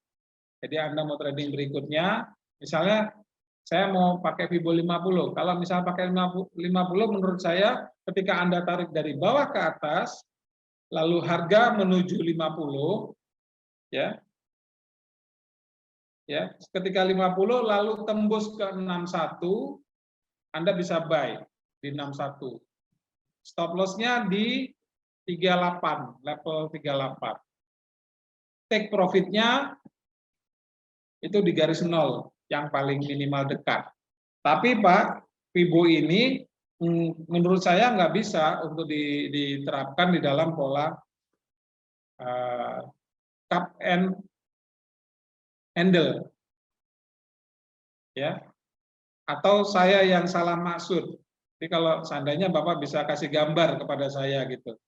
Jadi Anda mau trading berikutnya, misalnya saya mau pakai Fibo 50. Kalau misalnya pakai 50 menurut saya ketika Anda tarik dari bawah ke atas, lalu harga menuju 50, ya. Ya, ketika 50 lalu tembus ke 61, Anda bisa buy di 61. Stop loss-nya di 38, level 38. Take profit-nya itu di garis 0, yang paling minimal dekat. Tapi Pak, Fibo ini menurut saya nggak bisa untuk diterapkan di dalam pola cup and handle. Ya. Atau saya yang salah maksud. Jadi kalau seandainya Bapak bisa kasih gambar kepada saya gitu.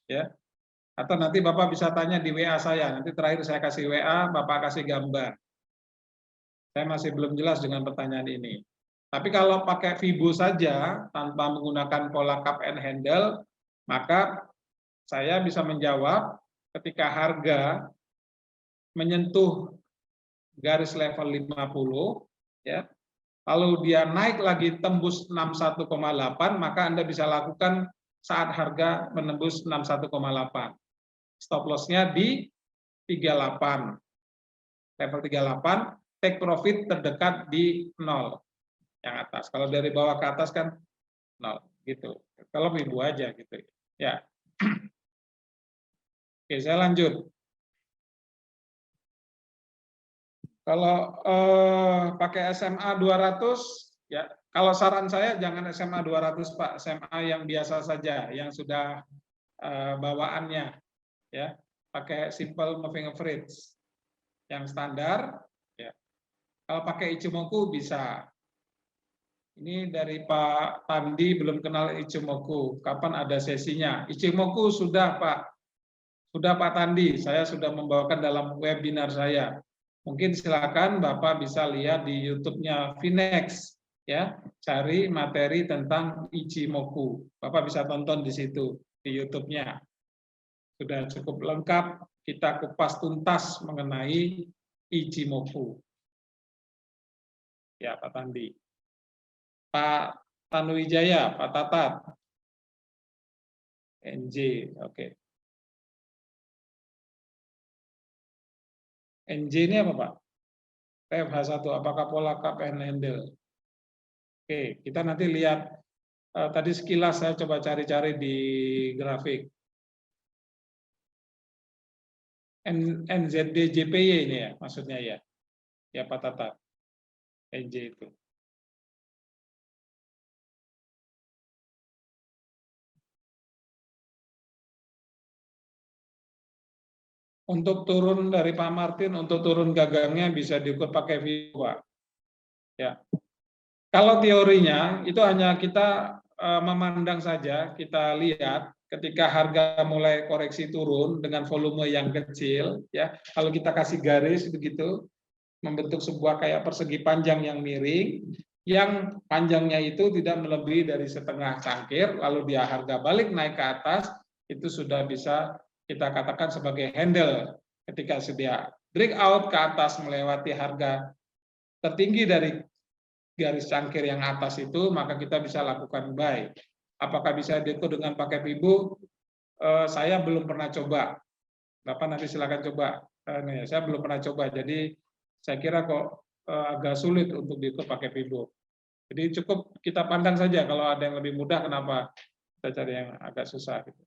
Ya. Atau nanti Bapak bisa tanya di WA saya. Nanti terakhir saya kasih WA, Bapak kasih gambar. Saya masih belum jelas dengan pertanyaan ini. Tapi kalau pakai Fibo saja tanpa menggunakan pola cup and handle, maka saya bisa menjawab ketika harga menyentuh garis level 50, ya, lalu dia naik lagi tembus 61,8, maka Anda bisa lakukan saat harga menembus 61,8. Stop loss-nya di 38. Level 38, take profit terdekat di 0 yang atas. Kalau dari bawah ke atas kan 0 gitu. Kalau ibu aja gitu. Ya. Oke, saya lanjut. Kalau pakai SMA 200, ya, kalau saran saya jangan SMA 200 Pak, SMA yang biasa saja, yang sudah bawaannya, ya, pakai simple moving average, yang standar, ya. Kalau pakai Ichimoku bisa. Ini dari Pak Tandi, belum kenal Ichimoku, kapan ada sesinya? Ichimoku sudah Pak, sudah Pak Tandi, saya sudah membawakan dalam webinar saya. Mungkin silakan Bapak bisa lihat di YouTube-nya Finex, ya, cari materi tentang Ichimoku. Bapak bisa tonton di situ di YouTube-nya. Sudah cukup lengkap, kita kupas tuntas mengenai Ichimoku. Ya, Pak Tandi. Pak Tanuwijaya, Pak Tatat. NJ, oke. NJ ini apa Pak? TFH1, apakah pola cup and handle? Oke, kita nanti lihat, tadi sekilas saya coba cari-cari di grafik. NZD JPY ini ya, maksudnya ya. Ya Pak Tata, NJ itu. Untuk turun dari Pak Martin, untuk turun gagangnya bisa diukur pakai Vivo Pak. Ya. Kalau teorinya itu hanya kita memandang saja, kita lihat ketika harga mulai koreksi turun dengan volume yang kecil, ya, kalau kita kasih garis begitu, membentuk sebuah kayak persegi panjang yang miring, yang panjangnya itu tidak melebihi dari setengah cangkir, lalu dia harga balik naik ke atas, itu sudah bisa kita katakan sebagai handle. Ketika sudah breakout ke atas melewati harga tertinggi dari garis cangkir yang atas itu, maka kita bisa lakukan buy. Apakah bisa diukur dengan pakai Fibo? Saya belum pernah coba. Bapak nanti silakan coba. Saya belum pernah coba, jadi saya kira kok agak sulit untuk diukur pakai Fibo. Jadi cukup kita pandang saja, kalau ada yang lebih mudah, kenapa kita cari yang agak susah. Gitu.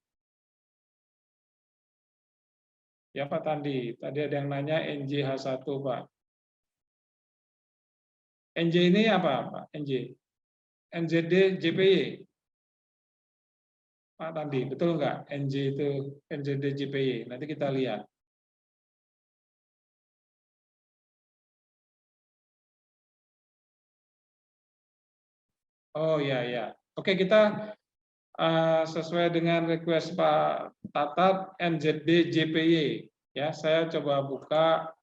Ya Pak Tandi, tadi ada yang nanya NJH1 Pak. NJ ini apa Pak? NJ? NZD JPY. Pak Tandi, betul nggak? NJ itu NZD JPY. Nanti kita lihat. Oh ya ya. Oke, kita sesuai dengan request Pak Tatat, NZD JPY. Ya, saya coba buka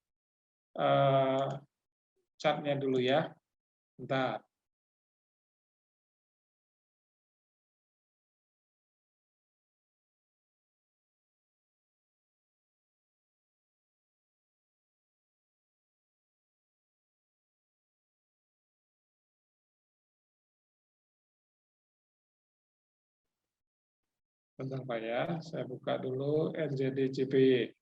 chartnya dulu ya. Bentar. Bentar Pak ya, saya buka dulu NZD JPY.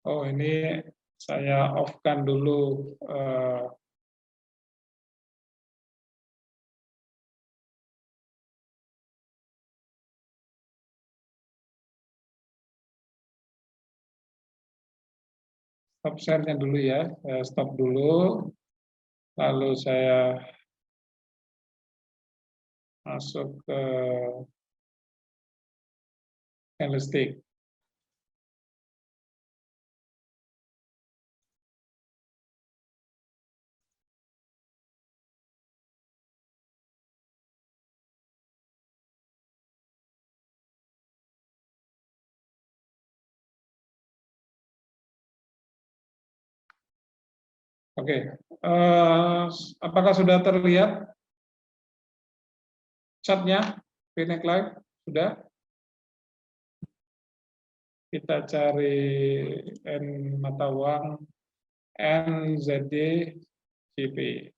Oh ini saya off-kan dulu stop share-nya dulu ya, saya stop dulu, lalu saya masuk ke candlestick. Oke, apakah sudah terlihat chatnya VNet Live? Sudah? Kita cari N mata uang NZD JPY.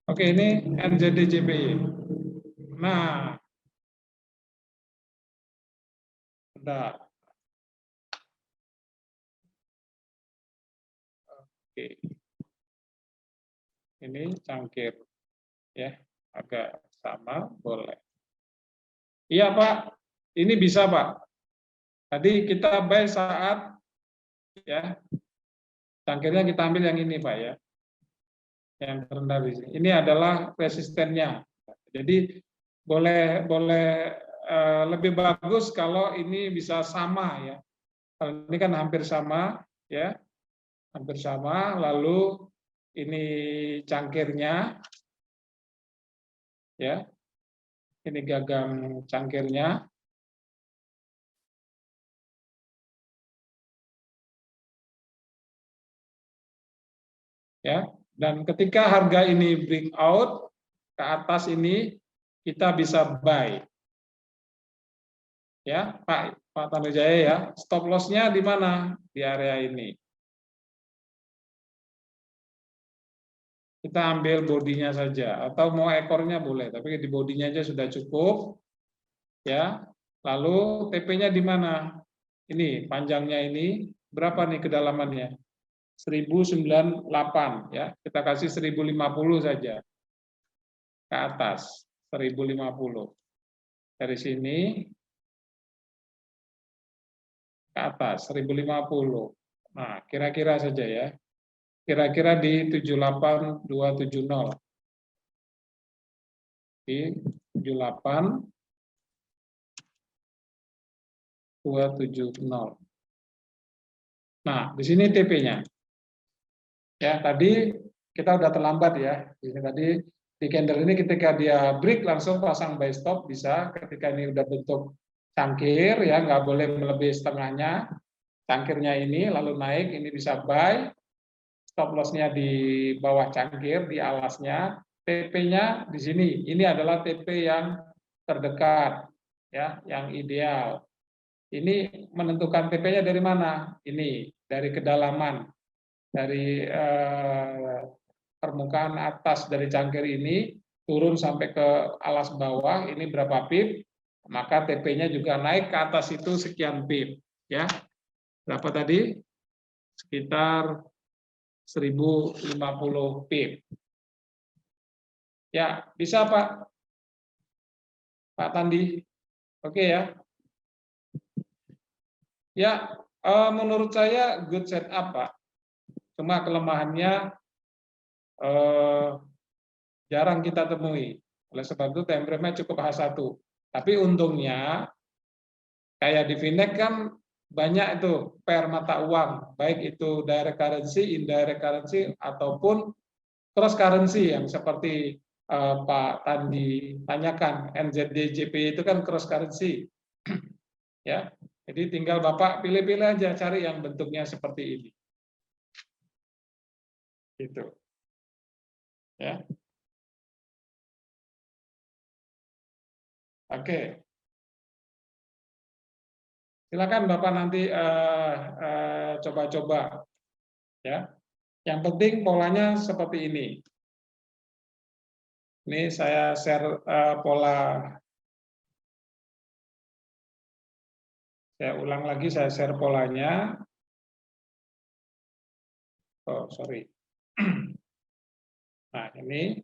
Oke, ini NZD JPY. Nah, sudah. Oke, ini cangkir ya, agak sama boleh. Iya Pak, ini bisa Pak. Tadi kita buy saat ya, cangkirnya kita ambil yang ini Pak ya, yang terendah di sini. Ini adalah resistennya. Jadi boleh lebih bagus kalau ini bisa sama ya. Kalau ini kan hampir sama ya, hampir sama. Lalu ini cangkirnya ya, ini gagang cangkirnya. Ya, dan ketika harga ini breakout ke atas ini kita bisa buy. Ya, Pak Tanujaya ya. Stop loss-nya di mana? Di area ini. Kita ambil bodinya saja atau mau ekornya boleh, tapi di bodinya aja sudah cukup. Ya. Lalu TP-nya di mana? Ini panjangnya ini berapa nih kedalamannya? 1098 ya. Kita kasih 1050 saja. Ke atas 1050. Dari sini ke atas 1050. Nah, kira-kira saja ya. Kira-kira di 78270. Di 78270. Nah, di sini TP-nya. Ya, tadi kita udah terlambat ya. Di sini tadi di candle ini ketika dia break langsung pasang buy stop bisa. Ketika ini udah bentuk cangkir ya, nggak boleh melebihi setengahnya. Cangkirnya ini lalu naik, ini bisa buy. Stop loss-nya di bawah cangkir, di alasnya, TP-nya di sini. Ini adalah TP yang terdekat, ya, yang ideal. Ini menentukan TP-nya dari mana? Ini dari kedalaman, dari permukaan atas dari cangkir ini turun sampai ke alas bawah. Ini berapa pip? Maka TP-nya juga naik ke atas itu sekian pip, ya. Berapa tadi? Sekitar 1050 pip. Ya, bisa Pak. Pak Tandi. Oke ya. Ya, menurut saya good setup Pak. Cuma kelemahannya jarang kita temui. Oleh sebab itu time frame-nya cukup H1. Tapi untungnya kayak di Finex kan banyak itu pair mata uang, baik itu direct currency, indirect currency ataupun cross currency yang seperti Pak Tandi tanyakan, NZD-JPY itu kan cross currency. Ya. Jadi tinggal Bapak pilih-pilih aja cari yang bentuknya seperti ini. Gitu. Ya. Oke. Silakan Bapak nanti coba-coba. Ya. Yang penting polanya seperti ini. Ini saya share pola. Saya ulang lagi, saya share polanya. Oh, sorry. Nah, ini.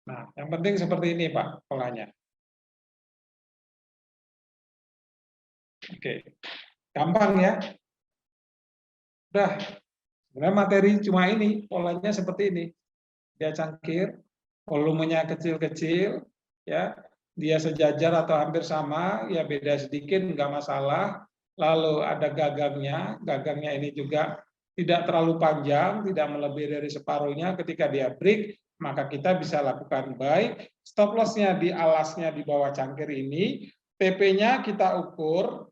Nah, yang penting seperti ini, Pak, polanya. Oke. Gampang ya. Udah. Sebenarnya materi cuma ini, polanya seperti ini. Dia cangkir, volumenya kecil-kecil, ya. Dia sejajar atau hampir sama, ya beda sedikit, nggak masalah. Lalu ada gagangnya ini juga tidak terlalu panjang, tidak melebihi dari separuhnya. Ketika dia break, maka kita bisa lakukan buy. Stop loss-nya di alasnya di bawah cangkir ini. TP-nya kita ukur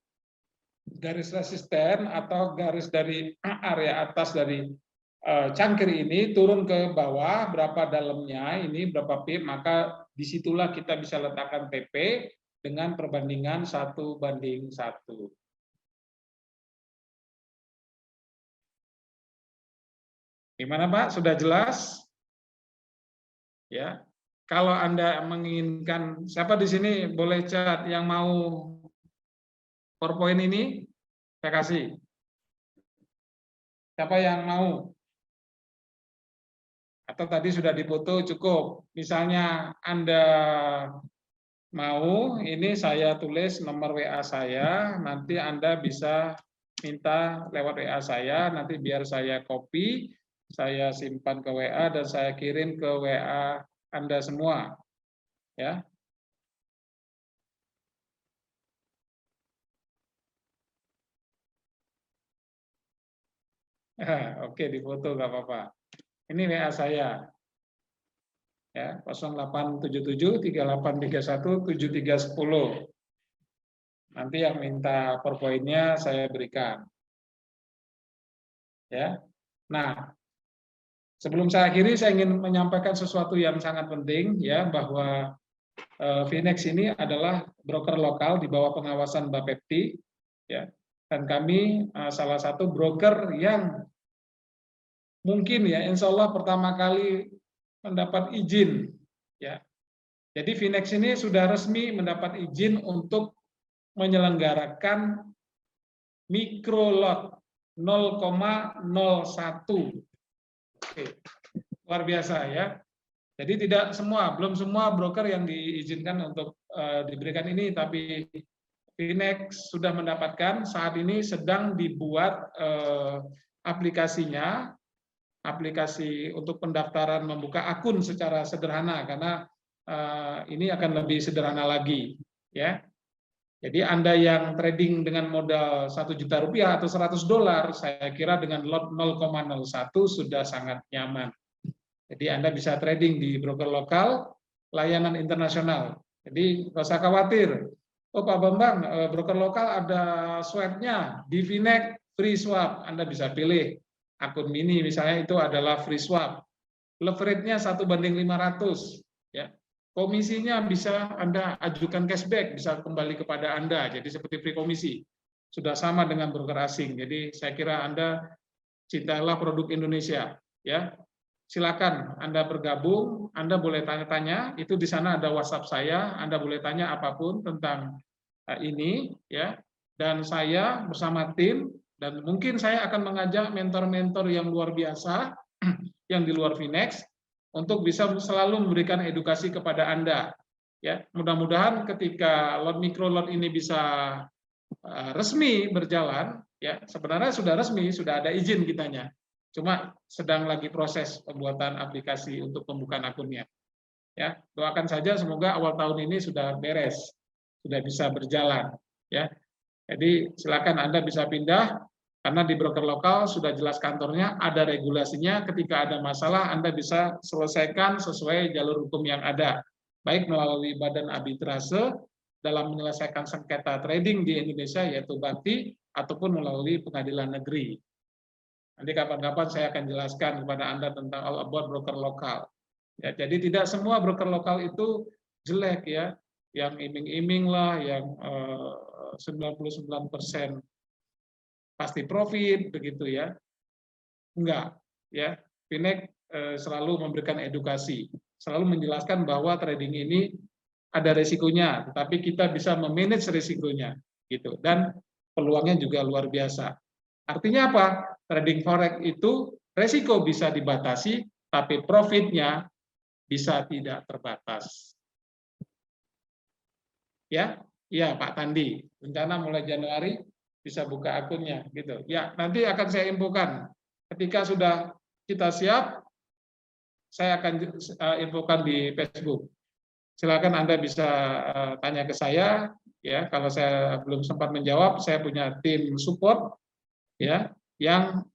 garis resisten atau garis dari area atas dari cangkir ini turun ke bawah, berapa dalamnya ini, berapa pip, maka disitulah kita bisa letakkan TP dengan perbandingan 1:1. Gimana Pak? Sudah jelas? Ya. Kalau Anda menginginkan, siapa di sini boleh chat yang mau PowerPoint ini? Saya kasih. Siapa yang mau? Atau tadi sudah dipoto cukup. Misalnya Anda mau, ini saya tulis nomor WA saya, nanti Anda bisa minta lewat WA saya, nanti biar saya copy, saya simpan ke WA dan saya kirim ke WA Anda semua. Ya. Oke, difoto nggak apa-apa. Ini WA saya. Ya, 0877 3831 7310. Nanti yang minta PowerPoint-nya saya berikan. Ya. Nah, sebelum saya akhiri, saya ingin menyampaikan sesuatu yang sangat penting, ya, bahwa Finex ini adalah broker lokal di bawah pengawasan Bapepti, ya, dan kami salah satu broker yang mungkin, ya, insya Allah pertama kali mendapat izin, ya. Jadi Finex ini sudah resmi mendapat izin untuk menyelenggarakan mikrolot 0,01. Oke, luar biasa ya. Jadi tidak semua, belum semua broker yang diizinkan untuk diberikan ini, tapi Finex sudah mendapatkan. Saat ini sedang dibuat aplikasinya, aplikasi untuk pendaftaran membuka akun secara sederhana, karena ini akan lebih sederhana lagi, ya. Jadi Anda yang trading dengan modal 1 juta rupiah atau $100, saya kira dengan lot 0,01 sudah sangat nyaman. Jadi Anda bisa trading di broker lokal, layanan internasional. Jadi nggak usah khawatir. Oh Pak Bambang, broker lokal ada swap-nya, di Finex free swap. Anda bisa pilih akun mini misalnya, itu adalah free swap. Leverage-nya 1:500. Ya. Komisinya bisa Anda ajukan cashback, bisa kembali kepada Anda. Jadi seperti free komisi. Sudah sama dengan broker asing. Jadi saya kira Anda cintailah produk Indonesia, ya. Silakan Anda bergabung, Anda boleh tanya-tanya, itu di sana ada WhatsApp saya, Anda boleh tanya apapun tentang ini, ya. Dan saya bersama tim, dan mungkin saya akan mengajak mentor-mentor yang luar biasa yang di luar Finex untuk bisa selalu memberikan edukasi kepada Anda. Ya, mudah-mudahan ketika lot mikro lot ini bisa resmi berjalan, ya, sebenarnya sudah resmi, sudah ada izin kitanya. Cuma sedang lagi proses pembuatan aplikasi untuk pembukaan akunnya. Ya, doakan saja semoga awal tahun ini sudah beres, sudah bisa berjalan, ya. Jadi silakan Anda bisa pindah, karena di broker lokal sudah jelas kantornya, ada regulasinya, ketika ada masalah Anda bisa selesaikan sesuai jalur hukum yang ada, baik melalui badan arbitrase dalam menyelesaikan sengketa trading di Indonesia yaitu BATI, ataupun melalui pengadilan negeri. Nanti kapan-kapan saya akan jelaskan kepada Anda tentang all about broker lokal. Ya, jadi tidak semua broker lokal itu jelek, ya, yang iming-iming lah, yang 99% pasti profit begitu, ya. Enggak, ya. Finex selalu memberikan edukasi, selalu menjelaskan bahwa trading ini ada resikonya, tetapi kita bisa memanage resikonya gitu, dan peluangnya juga luar biasa. Artinya apa? Trading forex itu resiko bisa dibatasi, tapi profitnya bisa tidak terbatas. Ya, ya Pak Tandi, rencana mulai Januari bisa buka akunnya gitu. Ya, nanti akan saya infokan. Ketika sudah kita siap, saya akan infokan di Facebook. Silakan Anda bisa tanya ke saya, ya. Kalau saya belum sempat menjawab, saya punya tim support, ya, yang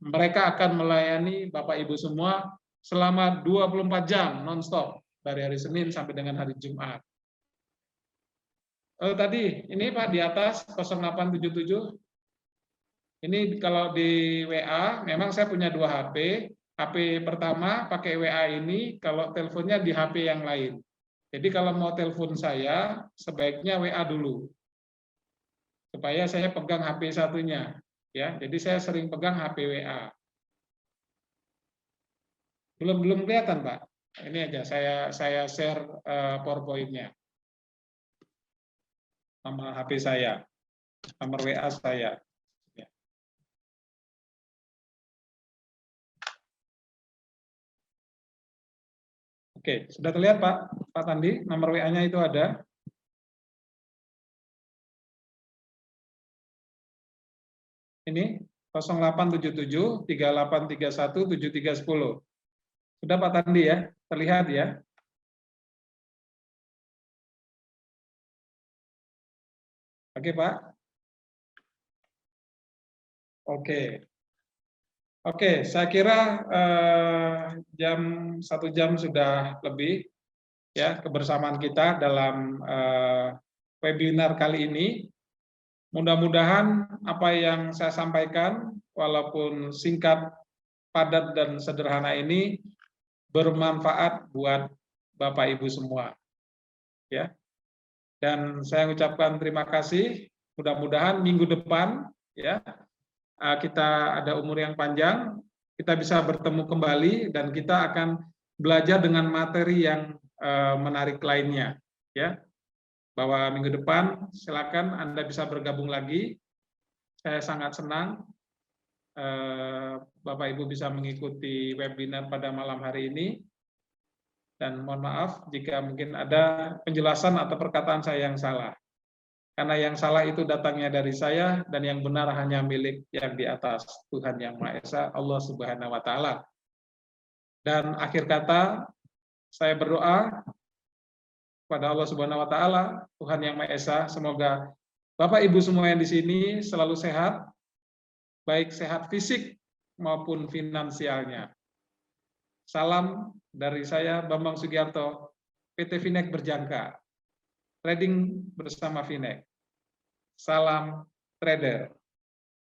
mereka akan melayani Bapak Ibu semua selama 24 jam non-stop dari hari Senin sampai dengan hari Jumat. Tadi ini Pak di atas 0877. Ini kalau di WA memang saya punya 2 HP. HP pertama pakai WA ini, kalau teleponnya di HP yang lain. Jadi kalau mau telepon saya sebaiknya WA dulu. Supaya saya pegang HP satunya, ya. Jadi saya sering pegang HP WA. Belum kelihatan, Pak. Ini aja saya share PowerPoint-nya. Nama HP saya, nomor WA saya. Ya. Oke, sudah terlihat Pak Tandi, nomor WA-nya itu ada. Ini 0877 3831 7310. Sudah Pak Tandi ya, terlihat ya. Oke Pak. Oke, saya kira jam 1 jam sudah lebih ya kebersamaan kita dalam webinar kali ini. Mudah-mudahan apa yang saya sampaikan, walaupun singkat, padat dan sederhana ini bermanfaat buat Bapak Ibu semua. Ya. Dan saya ucapkan terima kasih. Mudah-mudahan minggu depan ya kita ada umur yang panjang, kita bisa bertemu kembali dan kita akan belajar dengan materi yang menarik lainnya. Ya. Bahwa minggu depan silakan Anda bisa bergabung lagi. Saya sangat senang Bapak Ibu bisa mengikuti webinar pada malam hari ini. Dan mohon maaf jika mungkin ada penjelasan atau perkataan saya yang salah. Karena yang salah itu datangnya dari saya dan yang benar hanya milik yang di atas, Tuhan Yang Maha Esa, Allah Subhanahu wa taala. Dan akhir kata saya berdoa kepada Allah Subhanahu wa taala, Tuhan Yang Maha Esa, semoga Bapak Ibu semua yang di sini selalu sehat, baik sehat fisik maupun finansialnya. Salam dari saya Bambang Sugiarto, PT Finek Berjangka. Trading bersama Finek. Salam trader.